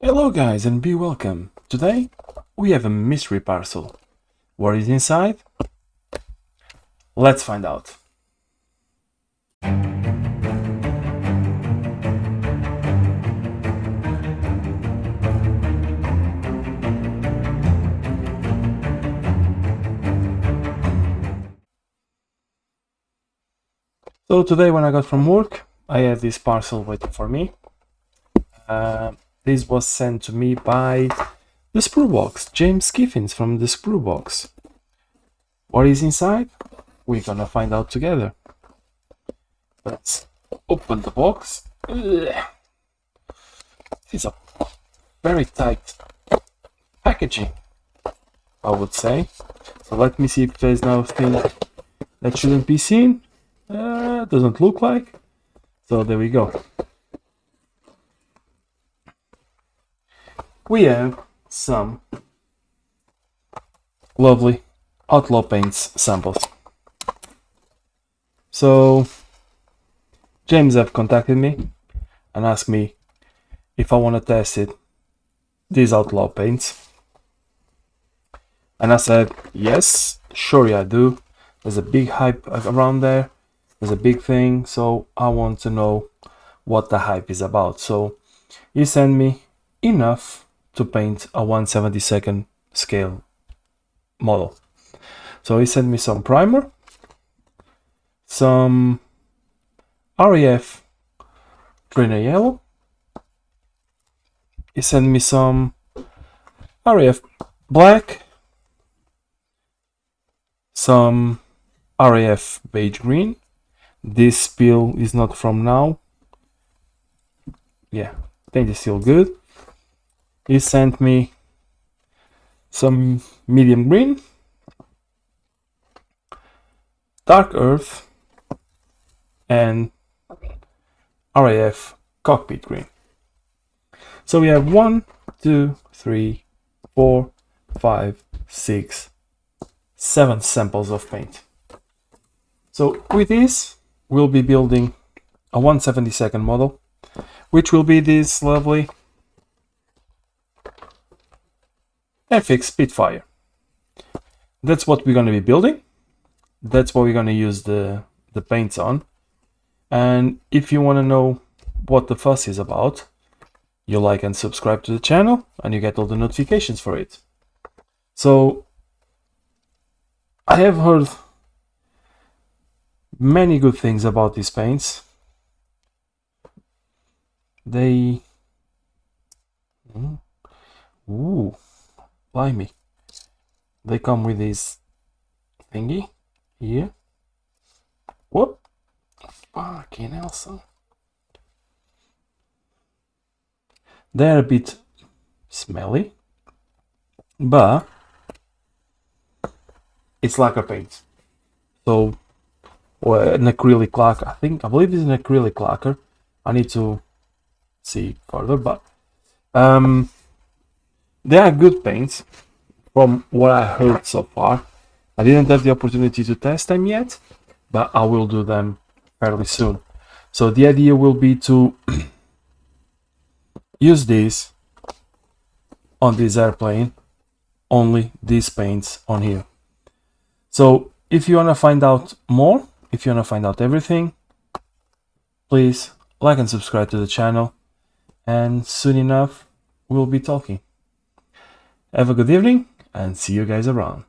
Hello guys and be welcome. Today we have a mystery parcel. What is inside? Let's find out. So today when I got from work, I had this parcel waiting for me. This was sent to me by the sprue box, James Skiffins from the sprue box. What is inside? We're gonna find out together. Let's open the box. It's a very tight packaging, I would say. So let me see if there's nothing that shouldn't be seen. Doesn't look like. So there we go. We have some lovely Outlaw paints samples. So James have contacted me and asked me if I want to test these Outlaw paints, and I said yes, sure, yeah, I do. There's a big hype around there. There's a big thing, so I want to know what the hype is about. So he sent me enough to paint a 1/72 scale model. So he sent me some primer, some REF trainer yellow. He sent me some REF black, some REF beige green. This spill is not from now. Yeah, paint is still good. He sent me some medium green, dark earth, and RAF cockpit green. So we have 1, 2, 3, 4, 5, 6, 7 samples of paint. So with this, we'll be building a 1/72 model, which will be this lovely FX Spitfire. That's what we're going to be building. That's what we're going to use the paints on. And if you want to know what the fuss is about, you like and subscribe to the channel and you get all the notifications for it. So I have heard many good things about these paints. They ooh, blimey. They come with this thingy here. Whoop! Fucking hell, son. They're a bit smelly, but it's lacquer paint. So, or an acrylic lacquer. I believe it's an acrylic lacquer. I need to see further, but they are good paints from what I heard so far. I didn't have the opportunity to test them yet, but I will do them fairly soon. So the idea will be to use this on this airplane, only these paints on here. So if you want to find out more, if you want to find out everything, please like and subscribe to the channel, and soon enough we'll be talking. Have a good evening and see you guys around.